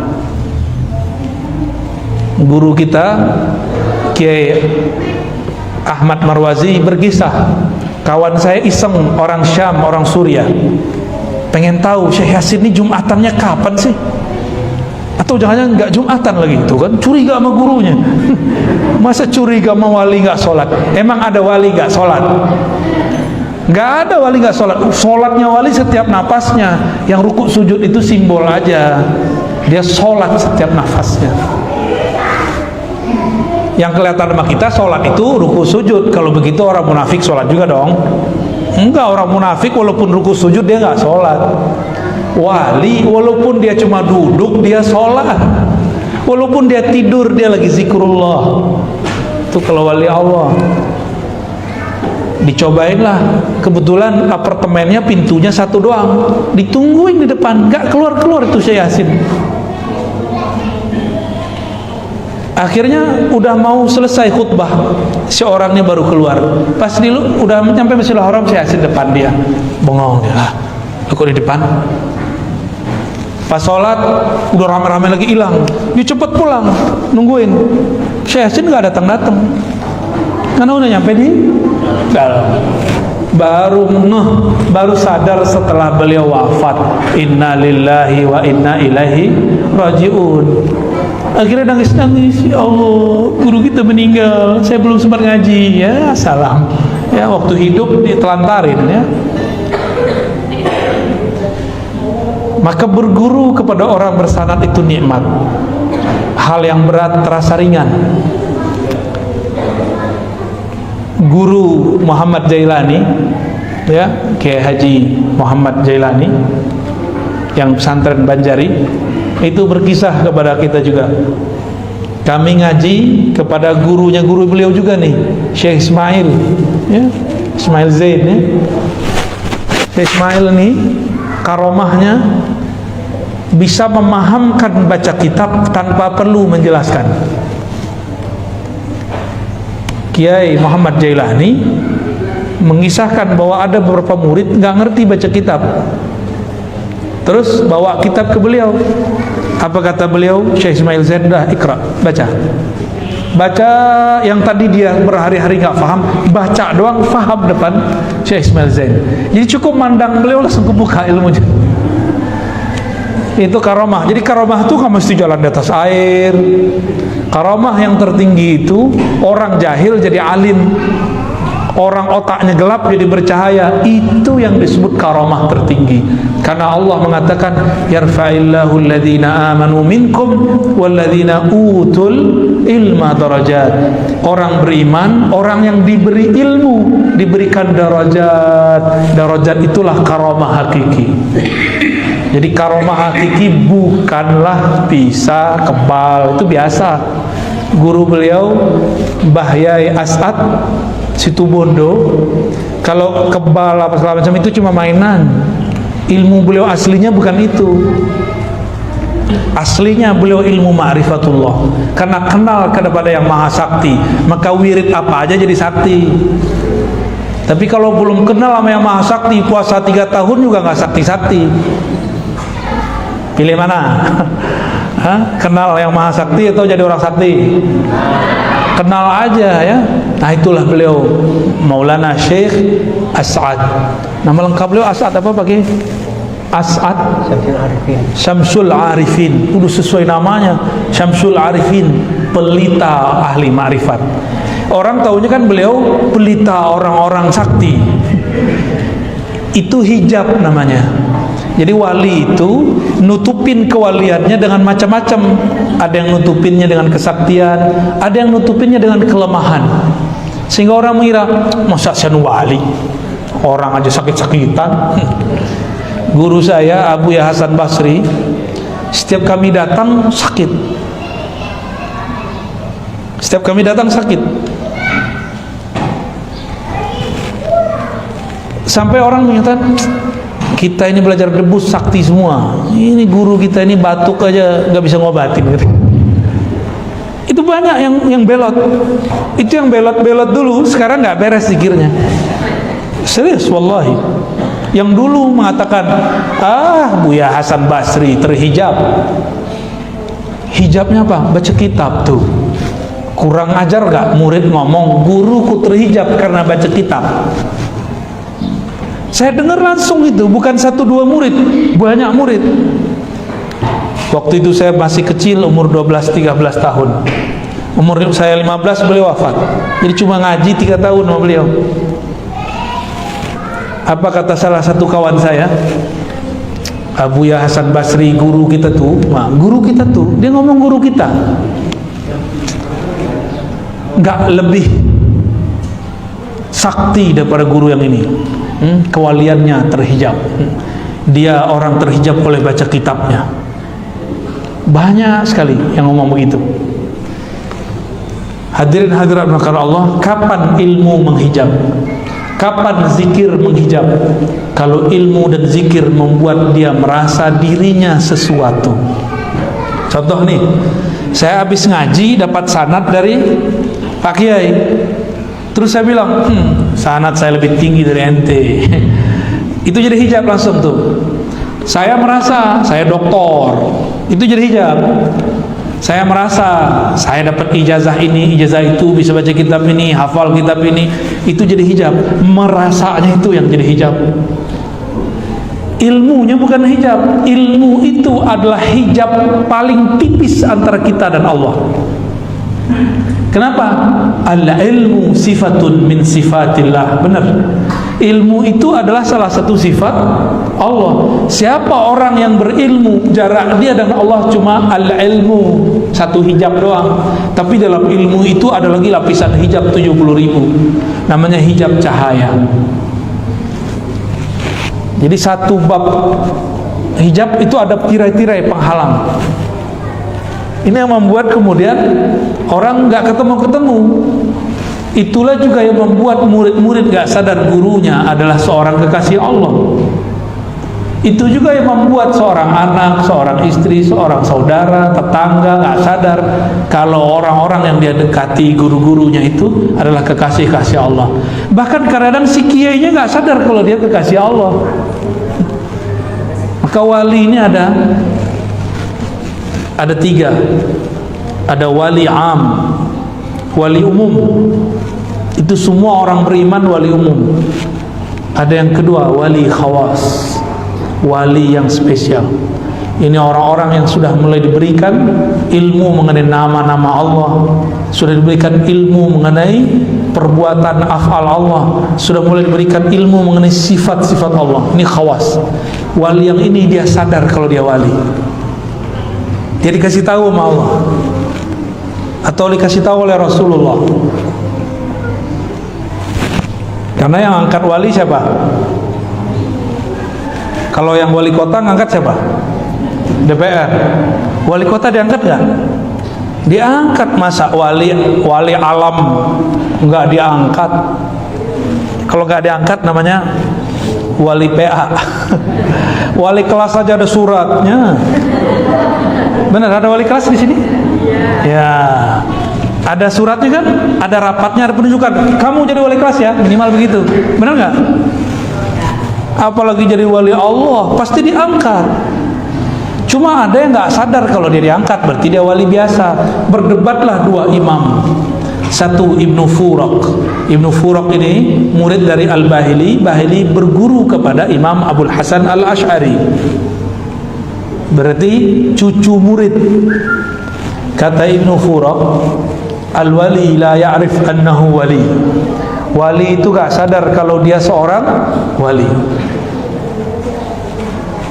S1: Guru kita Kiai Ahmad Marwazi berkisah, kawan saya iseng, orang Syam, orang Suriah, pengen tahu Syekh Yasin ini Jumatannya kapan sih? Atau jangan-jangan nggak Jumatan lagi? Tuh kan curiga sama gurunya. Masa curiga sama wali nggak sholat? Emang ada wali nggak sholat? Nggak ada wali nggak sholat. Sholatnya wali setiap napasnya. Yang rukuk sujud itu simbol aja. Dia sholat setiap nafasnya. Yang kelihatan sama kita sholat itu rukuk sujud. Kalau begitu orang munafik sholat juga dong. Enggak, orang munafik walaupun rukuk sujud dia nggak sholat. Wali walaupun dia cuma duduk dia sholat. Walaupun dia tidur dia lagi zikrullah. Itu kalau wali Allah. Dicobainlah, kebetulan apartemennya pintunya satu doang, ditungguin di depan, nggak keluar itu Syekh Yasin. Akhirnya udah mau selesai khutbah, seorangnya baru keluar. Pas dulu udah sampai Masjidil Haram, Syekh Yasin depan dia, bengong dia lah, lu kok di depan? Pas sholat udah rame-rame lagi hilang, dia cepet pulang, nungguin. Syekh Yasin nggak datang-datang, karena udah nyampe di dalam. Baru sadar setelah beliau wafat, inna lillahi wa inna ilaihi rajiun. Akhirnya nangis-nangis, ya Allah, guru kita meninggal, saya belum sempat ngaji. Ya salam, ya waktu hidup ditelantarin ya. Maka berguru kepada orang bersanad itu nikmat. Hal yang berat terasa ringan. Guru Muhammad Jailani, ya, Kiai Haji Muhammad Jailani yang pesantren Banjari, itu berkisah kepada kita juga. Kami ngaji kepada gurunya guru beliau juga nih, Syekh Ismail, ya, Ismail Zain, ya. Syekh Ismail nih karomahnya bisa memahamkan baca kitab tanpa perlu menjelaskan. Kiai Muhammad Jailani mengisahkan bahwa ada beberapa murid nggak ngerti baca kitab, terus bawa kitab ke beliau. Apa kata beliau? Syekh Ismail Zain, dah ikra, baca yang tadi dia berhari-hari nggak paham, baca doang paham depan Syekh Ismail Zain. Jadi cukup mandang beliau langsung kebuka ilmunya. Itu karomah. Jadi karomah itu nggak mesti jalan di atas air. Karomah yang tertinggi itu orang jahil jadi alim, orang otaknya gelap jadi bercahaya. Itu yang disebut karomah tertinggi. Karena Allah mengatakan, yarfa'illahu alladhina amanu minkum walladhina utul ilma darajat. Orang beriman, orang yang diberi ilmu, diberikan darajat. Darajat itulah karomah hakiki. Jadi karomah hakiki bukanlah bisa kebal, itu biasa. Guru beliau Mbah Yai As'ad Situbondo, kalau kebal apa segala macam itu cuma mainan. Ilmu beliau aslinya bukan itu. Aslinya beliau ilmu ma'rifatullah. Karena kenal kepada yang maha sakti, maka wirid apa aja jadi sakti. Tapi kalau belum kenal sama yang maha sakti, puasa 3 tahun juga nggak sakti-sakti. Pilih mana? Hah? Kenal yang maha sakti atau jadi orang sakti? Kenal aja ya. Nah itulah beliau Maulana Syekh As'ad. Nama lengkap beliau As'ad apa pakai? As'ad Syamsul Arifin. Udah sesuai namanya, Syamsul Arifin, pelita ahli ma'rifat. Orang taunya kan beliau pelita orang-orang sakti. Itu hijab namanya. Jadi wali itu nutupin kewaliannya dengan macam-macam. Ada yang nutupinnya dengan kesaktian, ada yang nutupinnya dengan kelemahan. Sehingga orang mengira, masa saya wali? Orang aja sakit-sakitan. Guru saya Abu Ya Hasan Basri, setiap kami datang sakit. Setiap kami datang sakit. Sampai orang menyatakan, kita ini belajar debus sakti semua. Ini guru kita ini batuk aja nggak bisa ngobatin. Gitu. Itu banyak yang belot. Itu yang belot dulu, sekarang nggak beres zikirnya. Serius, wallahi. Yang dulu mengatakan, Buya Hasan Basri terhijab. Hijabnya apa? Baca kitab tuh. Kurang ajar nggak? Murid ngomong, guruku terhijab karena baca kitab. Saya dengar langsung itu, bukan 1-2 murid, banyak murid. Waktu itu saya masih kecil, umur 12-13 tahun. Umur saya 15 beliau wafat. Jadi cuma ngaji 3 tahun sama beliau. Apa kata salah satu kawan saya, Abuya Hasan Basri, guru kita tuh, dia ngomong guru kita nggak lebih sakti daripada guru yang ini. Kewaliannya terhijab, dia orang terhijab oleh baca kitabnya. Banyak sekali yang ngomong begitu. Hadirin hadirat maka Allah, kapan ilmu menghijab? Kapan zikir menghijab? Kalau ilmu dan zikir membuat dia merasa dirinya sesuatu. Contoh nih, saya habis ngaji dapat sanad dari Pak Kiai, terus saya bilang, sanad saya lebih tinggi dari ente. Itu jadi hijab langsung tuh. Saya merasa saya doktor, itu jadi hijab. Saya merasa saya dapat ijazah ini, ijazah itu, bisa baca kitab ini, hafal kitab ini, itu jadi hijab. Merasanya itu yang jadi hijab. Ilmunya bukan hijab. Ilmu itu adalah hijab paling tipis antara kita dan Allah. Kenapa? Al-ilmu sifatun min sifatillah. Benar. Ilmu itu adalah salah satu sifat Allah. Siapa orang yang berilmu, jarak dia dan Allah cuma al-ilmu, satu hijab doang. Tapi dalam ilmu itu ada lagi lapisan hijab 70.000. Namanya hijab cahaya. Jadi satu bab hijab itu ada tirai-tirai penghalang. Ini yang membuat kemudian orang nggak ketemu-ketemu. Itulah juga yang membuat murid-murid nggak sadar gurunya adalah seorang kekasih Allah. Itu juga yang membuat seorang anak, seorang istri, seorang saudara, tetangga nggak sadar kalau orang-orang yang dia dekati, guru-gurunya itu adalah kekasih-kasih Allah. Bahkan kadang-kadang si kiainya nggak sadar kalau dia kekasih Allah. Maka wali ini ada 3. Ada wali am, wali umum. Itu semua orang beriman wali umum. Ada yang kedua, wali khawas, wali yang spesial. Ini orang-orang yang sudah mulai diberikan ilmu mengenai nama-nama Allah, sudah diberikan ilmu mengenai perbuatan af'al Allah, sudah mulai diberikan ilmu mengenai sifat-sifat Allah. Ini khawas. Wali yang ini dia sadar kalau dia wali. Dia dikasih tahu sama Allah atau dikasih tahu oleh Rasulullah. Karena yang angkat wali siapa? Kalau yang wali kota ngangkat siapa? DPR. Wali kota diangkat nggak? Diangkat. Masa wali alam nggak diangkat? Kalau nggak diangkat namanya wali PA. Wali kelas saja ada suratnya. Benar, ada wali kelas di sini? Ya. Ada suratnya kan? Ada rapatnya, ada penunjukan. Kamu jadi wali kelas ya, minimal begitu. Benar nggak? Apalagi jadi wali Allah, pasti diangkat. Cuma ada yang nggak sadar kalau dia diangkat, berarti dia wali biasa. Berdebatlah 2 imam. Satu Ibnu Furak. Ibnu Furak ini murid dari Al-Bahili. Bahili berguru kepada Imam Abul Hasan Al-Ash'ari. Berarti cucu murid. Kata Ibnu Furak, al-wali la ya'rif annahu wali. Wali itu gak sadar kalau dia seorang wali.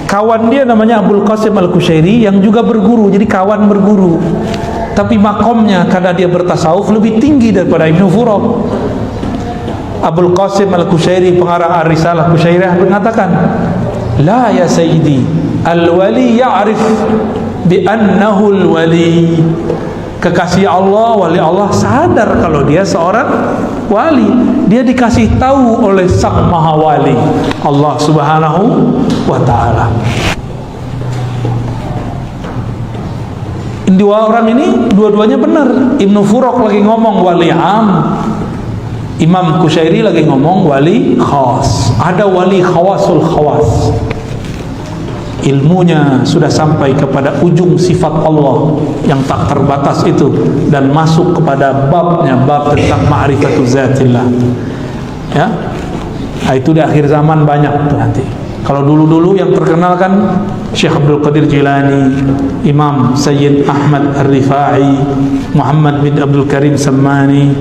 S1: Kawan dia namanya Abul Qasim Al-Kushairi yang juga berguru, jadi kawan berguru. Tapi makomnya karena dia bertasawuf lebih tinggi daripada Ibnu Furak. Abul Qasim Al-Kushairi, pengarang Ar-Risalah Kushairiyah, mengatakan, la ya sayyidi, al-wali ya'rif bi annahu al-wali. Kekasih Allah, wali Allah sadar kalau dia seorang wali. Dia dikasih tahu oleh Sang Maha Wali, Allah Subhanahu wa ta'ala. Dua orang ini dua-duanya benar. Ibnu Furak lagi ngomong wali am, Imam Kushairi lagi ngomong wali khas. Ada wali khawasul khawas, ilmunya sudah sampai kepada ujung sifat Allah yang tak terbatas itu dan masuk kepada babnya, bab tentang ma'rifatu zatillah. Ya, nah, itu di akhir zaman banyak tuh nanti. Kalau dulu-dulu yang terkenal kan Syekh Abdul Qadir Jilani, Imam Sayyid Ahmad Ar-Rifai, Muhammad bin Abdul Karim Sammani.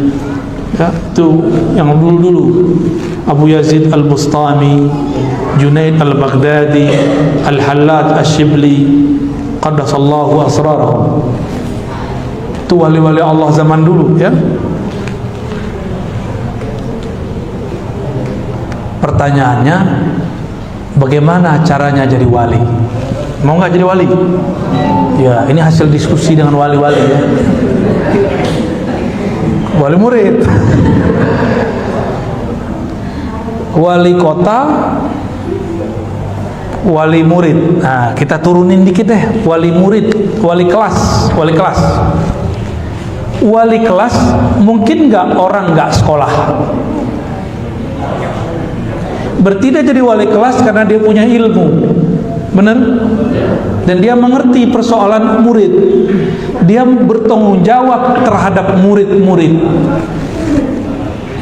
S1: Ya, itu yang dulu-dulu. Abu Yazid Al-Bustami, Junaid Al-Baghdadi, Al-Hallaj Ash-Shibli, qaddasallahu asrarahum. Itu wali-wali Allah zaman dulu, ya. Pertanyaannya, bagaimana caranya jadi wali? Mau nggak jadi wali? Ya, ini hasil diskusi dengan wali-wali, ya. Wali murid, wali kota, wali murid. Nah, kita turunin dikit deh. Wali murid, wali kelas, wali kelas. Wali kelas mungkin nggak orang nggak sekolah. Berarti dia jadi wali kelas karena dia punya ilmu, benar? Dan dia mengerti persoalan murid. Dia bertanggung jawab terhadap murid-murid.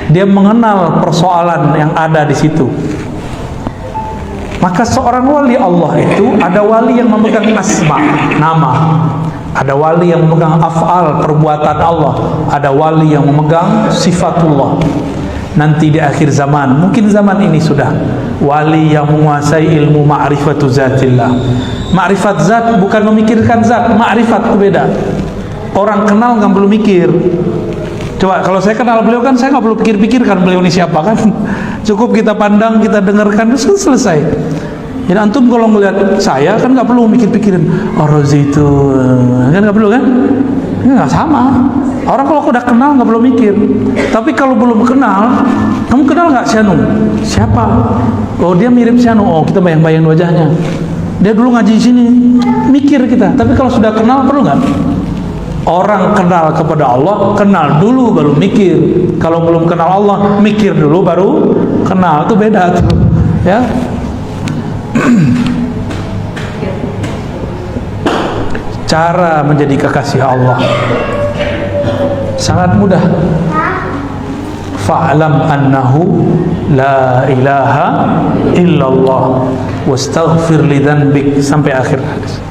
S1: Dia mengenal persoalan yang ada di situ. Maka seorang wali Allah itu, ada wali yang memegang asma, nama. Ada wali yang memegang af'al, perbuatan Allah. Ada wali yang memegang sifatullah. Nanti di akhir zaman, mungkin zaman ini sudah, wali yang menguasai ilmu ma'rifatu zatillah. Ma'rifat zat bukan memikirkan zat, ma'rifat itu beda. Orang kenal nggak perlu mikir. Coba kalau saya kenal beliau kan, saya nggak perlu pikir-pikirkan beliau ini siapa kan. Cukup kita pandang, kita dengarkan, itu selesai. Jadi antum kalau melihat saya kan nggak perlu mikir-pikirin, oh Rozi itu kan nggak perlu kan? Ini nggak sama. Orang kalau udah kenal nggak perlu mikir. Tapi kalau belum kenal, kamu kenal nggak si Anu? Siapa? Oh dia mirip si Anu. Oh kita bayang-bayang wajahnya. Dia dulu ngaji di sini. Mikir kita. Tapi kalau sudah kenal perlu nggak? Orang kenal kepada Allah, kenal dulu baru mikir. Kalau belum kenal Allah, mikir dulu baru kenal. Itu beda tuh. Ya. Cara menjadi kekasih Allah sangat mudah. Fa'lam annahu la ilaha illallah wastaghfir li dhanbik, sampai akhir hadis,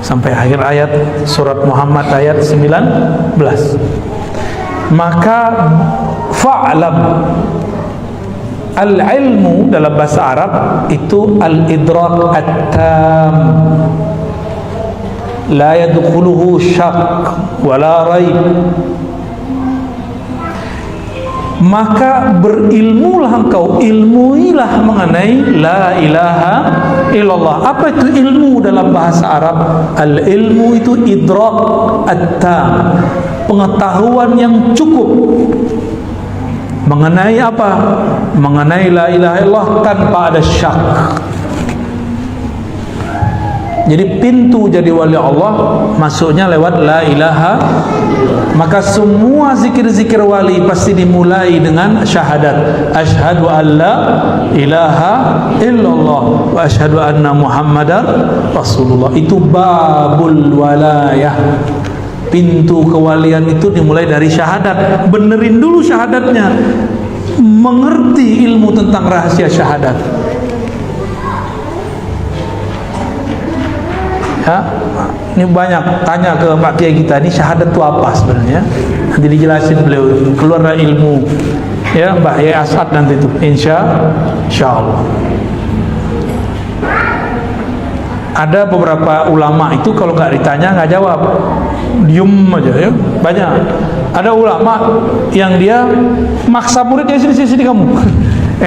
S1: sampai akhir ayat surat Muhammad ayat 19. Maka fa'lam, al-ilmu dalam bahasa Arab itu al-idrak at-tam, la yadkhuluhu syak wala raib. Maka berilmulah engkau, ilmuilah mengenai la ilaha illallah. Apa itu ilmu dalam bahasa Arab? Al-ilmu itu idrak at-tam, pengetahuan yang cukup mengenai apa? Mengenai la ilaha illallah tanpa ada syak. Jadi pintu jadi wali Allah masuknya lewat la ilaha. Maka semua zikir-zikir wali pasti dimulai dengan syahadat, asyhadu an la ilaha illallah wa asyhadu anna muhammadar rasulullah. Itu babul walayah. Pintu kewalian itu dimulai dari syahadat. Benerin dulu syahadatnya, mengerti ilmu tentang rahasia syahadat. Ya, ini banyak tanya ke Pak Kiai kita, ini syahadat itu apa sebenarnya? Nanti dijelasin beliau, keluar dari ilmu. Ya, Mbak Yai Asad nanti itu, insya Allah. Ada beberapa ulama itu kalau nggak ditanya nggak jawab, diem aja ya. Banyak. Ada ulama yang dia maksa muridnya, sini kamu.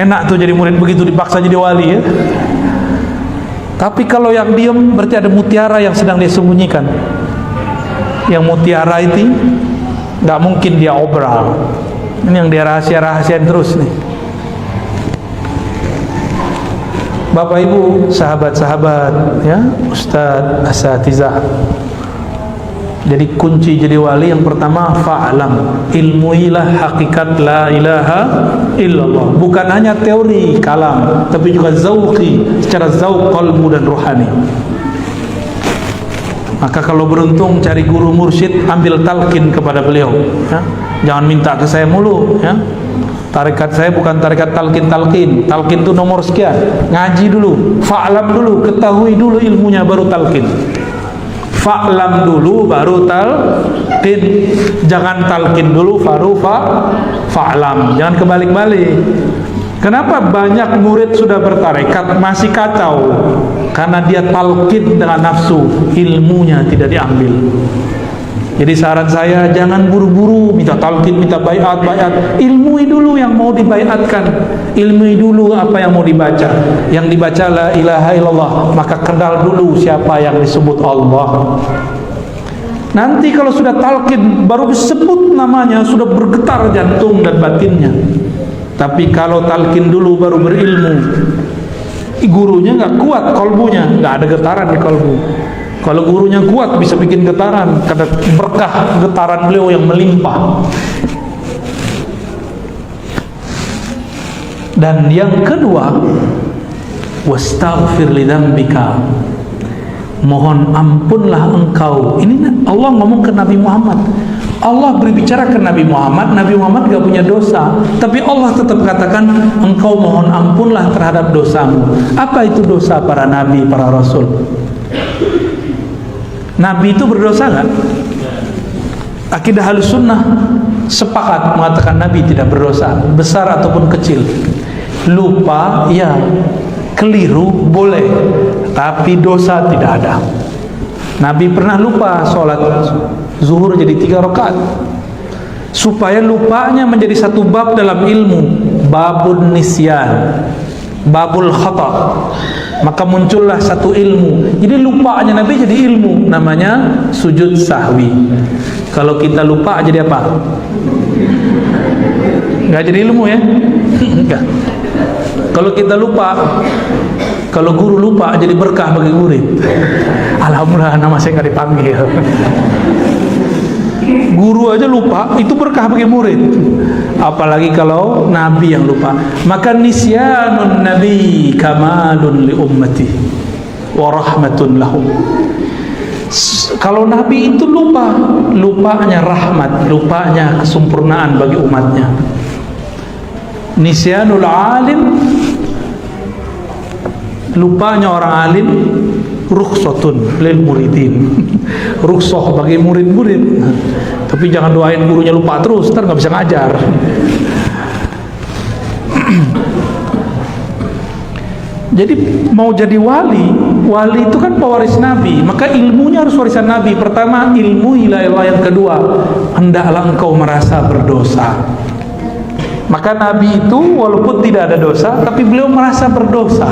S1: Enak tuh jadi murid begitu, dipaksa jadi wali ya. Tapi kalau yang diem berarti ada mutiara yang sedang dia sembunyikan. Yang mutiara itu nggak mungkin dia obral. Ini yang dia rahasia-rahasiain terus nih. Bapak Ibu, sahabat-sahabat, ya, Ustadz, asatizah. Jadi kunci jadi wali yang pertama fa'lam, ilmuilah hakikat la ilaha illallah. Bukan hanya teori kalam, tapi juga zauqi, secara zauq qalbu dan rohani. Maka kalau beruntung cari guru mursyid, ambil talqin kepada beliau, ya. Jangan minta ke saya mulu, ya. Tarekat saya bukan tarekat talqin. Talqin itu nomor sekian. Ngaji dulu, fa'lam dulu, ketahui dulu ilmunya baru talqin. Fa'lam dulu baru talqin. Jangan talqin dulu baru fa'lam. Jangan kebalik-balik. Kenapa banyak murid sudah bertarekat masih kacau? Karena dia talqin dengan nafsu, ilmunya tidak diambil. Jadi saran saya, jangan buru-buru minta talqin, minta baiat. Ilmui dulu yang mau dibaiatkan, ilmui dulu apa yang mau dibaca. Yang dibaca la ilaha illallah, maka kenal dulu siapa yang disebut Allah. Nanti kalau sudah talqin, baru disebut namanya, sudah bergetar jantung dan batinnya. Tapi kalau talqin dulu baru berilmu, gurunya nggak kuat kolbunya, nggak ada getaran di kolbu. Kalau gurunya kuat bisa bikin getaran, karena berkah getaran beliau yang melimpah. Dan yang kedua, wastaghfir lidzambika, mohon ampunlah engkau. Ini Allah ngomong ke Nabi Muhammad. Allah berbicara ke Nabi Muhammad. Nabi Muhammad gak punya dosa, tapi Allah tetap katakan engkau mohon ampunlah terhadap dosamu. Apa itu dosa para nabi, para rasul? Nabi itu berdosa nggak? Akidah Ahlus Sunnah sepakat mengatakan Nabi tidak berdosa, besar ataupun kecil. Lupa, ya. Keliru, boleh. Tapi dosa tidak ada. Nabi pernah lupa sholat zuhur jadi 3 rakaat. Supaya lupanya menjadi satu bab dalam ilmu, babun nisyan, babul khata. Maka muncullah satu ilmu. Jadi lupaannya Nabi jadi ilmu, namanya sujud sahwi. Kalau kita lupa jadi apa? Nggak jadi ilmu ya? Enggak. Kalau kita lupa, kalau guru lupa jadi berkah bagi murid. Alhamdulillah nama saya nggak dipanggil. Guru aja lupa, itu berkah bagi murid. Apalagi kalau Nabi yang lupa. Maka nisyanun Nabi kamalun li ummati wa rahmatun lahum. Kalau Nabi itu lupa, lupanya rahmat, lupanya kesempurnaan bagi umatnya. Nisyanul alim, lupanya orang alim, rukhsatun lil muridin, rukhsah bagi murid-murid. Tapi jangan doain gurunya lupa terus, ntar nggak bisa ngajar. Jadi mau jadi wali itu kan pewaris Nabi, maka ilmunya harus warisan Nabi. Pertama ilmu ilah, yang kedua hendaklah engkau merasa berdosa. Maka Nabi itu walaupun tidak ada dosa, tapi beliau merasa berdosa.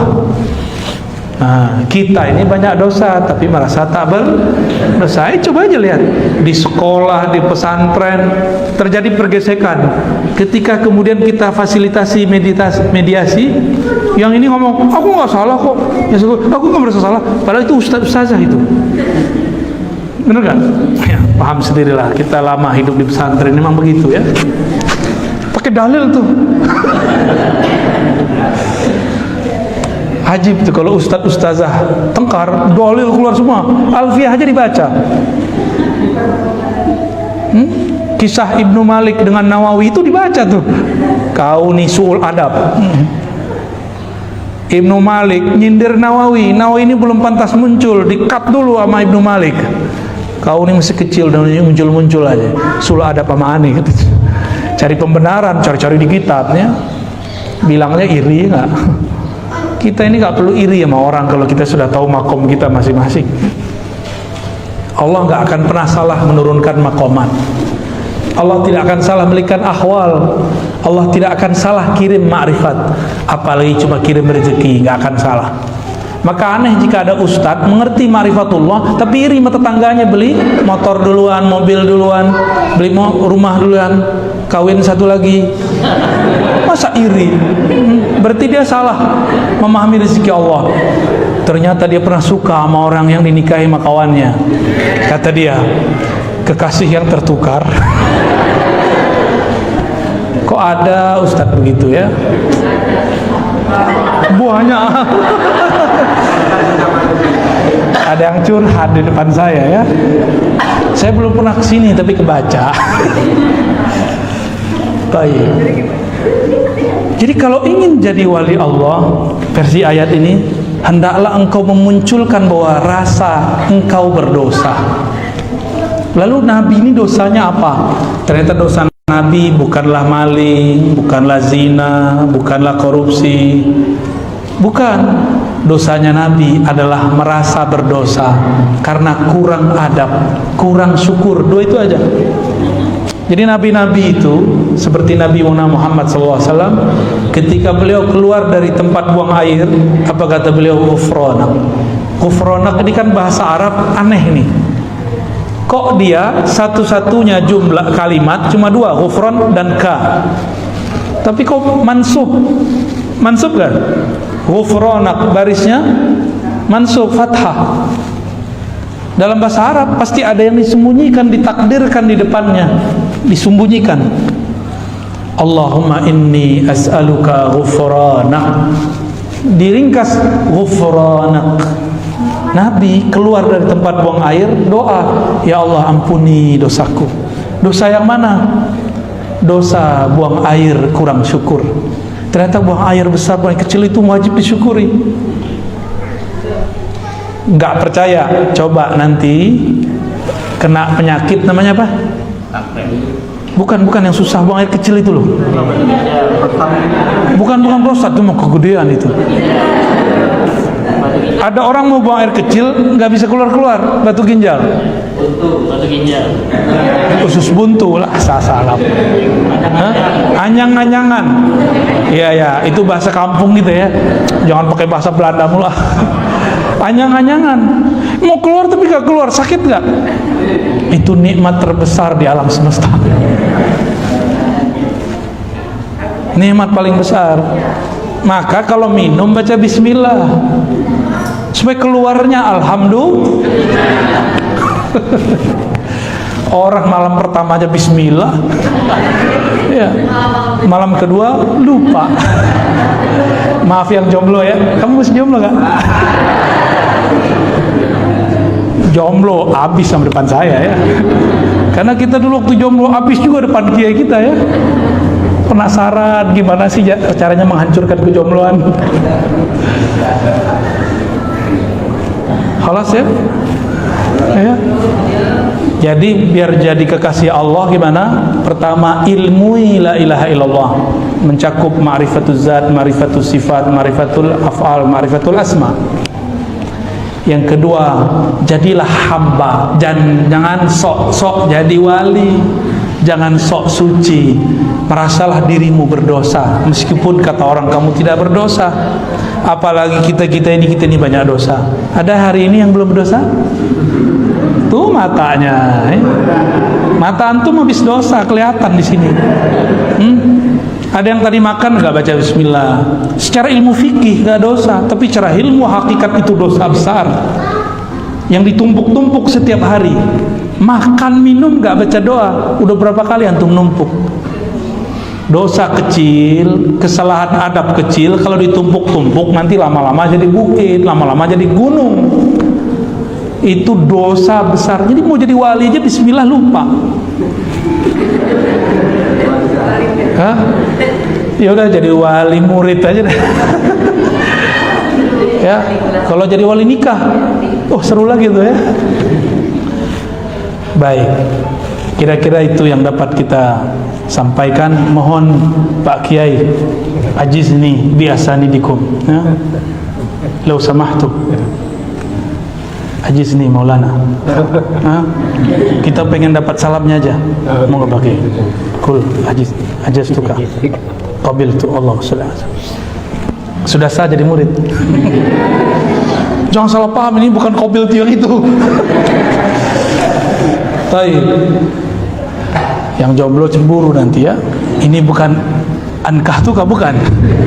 S1: Nah, kita ini banyak dosa tapi merasa tak berdosa. Coba aja lihat di sekolah, di pesantren terjadi pergesekan. Ketika kemudian kita fasilitasi mediasi, yang ini ngomong aku nggak salah kok, ya aku nggak merasa salah, padahal itu ustazah itu. Bener nggak? Ya, paham sendirilah. Kita lama hidup di pesantren memang begitu ya. Pakai dalil tuh. Ajib tuh kalau ustazah tengkar, dalil keluar semua, Alfiyah aja dibaca. Kisah Ibnu Malik dengan Nawawi itu dibaca tuh. Kau nih suul adab. Ibnu Malik nyindir Nawawi ini belum pantas muncul, di-cut dulu sama Ibnu Malik. Kau ini masih kecil dan muncul-muncul aja. Suul adab sama aneh gitu. Cari pembenaran, cari-cari di kitabnya. Bilangnya iri enggak? Kita ini gak perlu iri sama orang kalau kita sudah tahu makom kita masing-masing. Allah gak akan pernah salah menurunkan makomat. Allah tidak akan salah memberikan ahwal. Allah tidak akan salah kirim ma'rifat. Apalagi cuma kirim rezeki, gak akan salah. Maka aneh jika ada ustadz mengerti ma'rifatullah tapi iri sama tetangganya, beli motor duluan, mobil duluan, beli rumah duluan, kawin satu lagi. Masa iri? Berarti dia salah memahami rezeki Allah. Ternyata dia pernah suka sama orang yang dinikahi sama kawannya. Kata dia, kekasih yang tertukar. Kok ada ustadz begitu ya? Banyak. Ada yang curhat di depan saya ya. Saya belum pernah kesini tapi kebaca. Baik. Jadi kalau ingin jadi wali Allah, versi ayat ini, hendaklah engkau memunculkan bahwa rasa engkau berdosa. Lalu Nabi ini dosanya apa? Ternyata dosa Nabi bukanlah maling, bukanlah zina, bukanlah korupsi. Bukan. Dosanya Nabi adalah merasa berdosa karena kurang adab, kurang syukur. Dua itu aja. Jadi nabi-nabi itu seperti Nabi Muhammad SAW, ketika beliau keluar dari tempat buang air, apa kata beliau? Ghufranak. Ghufranak ini kan bahasa Arab aneh nih. Kok dia satu-satunya jumlah kalimat cuma dua, ghufran dan ka. Tapi kok mansub? Mansub kan? Ghufranak barisnya mansub fathah. Dalam bahasa Arab pasti ada yang disembunyikan, ditakdirkan di depannya, disembunyikan. Allahumma inni as'aluka ghufranak. Diringkas ghufranak. Nabi keluar dari tempat buang air, doa, ya Allah ampuni dosaku. Dosa yang mana? Dosa buang air kurang syukur. Ternyata buang air besar, buang air kecil itu wajib disyukuri. Nggak percaya, coba nanti kena penyakit namanya apa? Bukan yang susah buang air kecil itu loh. Bukan prostat, itu mau kegedean itu. Ada orang mau buang air kecil nggak bisa keluar batu ginjal. Batu ginjal. Usus buntu lah, salah. Anyang-anyangan. Iya, itu bahasa kampung gitu ya. Jangan pakai bahasa Belanda mula. Anyang-anyangan. Mau keluar tapi nggak keluar, sakit nggak? Itu nikmat terbesar di alam semesta. Nikmat paling besar. Maka kalau minum baca bismillah, supaya keluarnya alhamdulillah. Orang malam pertama aja bismillah, ya, malam kedua lupa. Maaf yang jomblo ya, kamu masih jomblo gak? Jomblo habis sama depan saya ya, karena kita dulu waktu jomblo habis juga depan kiai kita ya. Penasaran gimana sih caranya menghancurkan kejombloan. Halas ya? Ya. Jadi biar jadi kekasih Allah gimana? Pertama, ilmui la ilaha illallah, mencakup ma'rifatul zat, ma'rifatul sifat, ma'rifatul af'al, ma'rifatul asma. Yang kedua, jadilah hamba, jangan sok-sok jadi wali, jangan sok suci. Merasalah dirimu berdosa, meskipun kata orang kamu tidak berdosa. Apalagi kita ini banyak dosa. Ada hari ini yang belum berdosa? Tuh matanya, mata antum habis dosa kelihatan di sini. Ada yang tadi makan nggak baca bismillah. Secara ilmu fikih nggak dosa, tapi secara ilmu hakikat itu dosa besar yang ditumpuk-tumpuk setiap hari. Makan minum nggak baca doa, udah berapa kali antum numpuk? Dosa kecil, kesalahan adab kecil, kalau ditumpuk-tumpuk nanti lama-lama jadi bukit, lama-lama jadi gunung. Itu dosa besar. Jadi mau jadi wali aja bismillah lupa. Hah? Ya udah jadi wali murid aja deh. Ya, kalau jadi wali nikah, oh seru lagi tuh ya. Baik, kira-kira itu yang dapat kita sampaikan. Mohon Pak Kiai ajiz nih biasani dikum, ya. Lau samahtu ajiz nih Maulana, kita pengen dapat salamnya aja. Mau nggak pakai? Kul ajiz tuka qabil tu Allah sudah sah jadi murid. Jangan salah paham, ini bukan qabil tu yang itu. Baik, yang jomblo cemburu nanti ya. Ini bukan ankah tuka, bukan.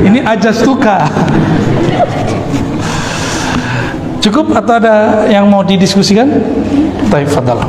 S1: Ini ajaz tuka. Cukup atau ada yang mau didiskusikan? Baik, fadal.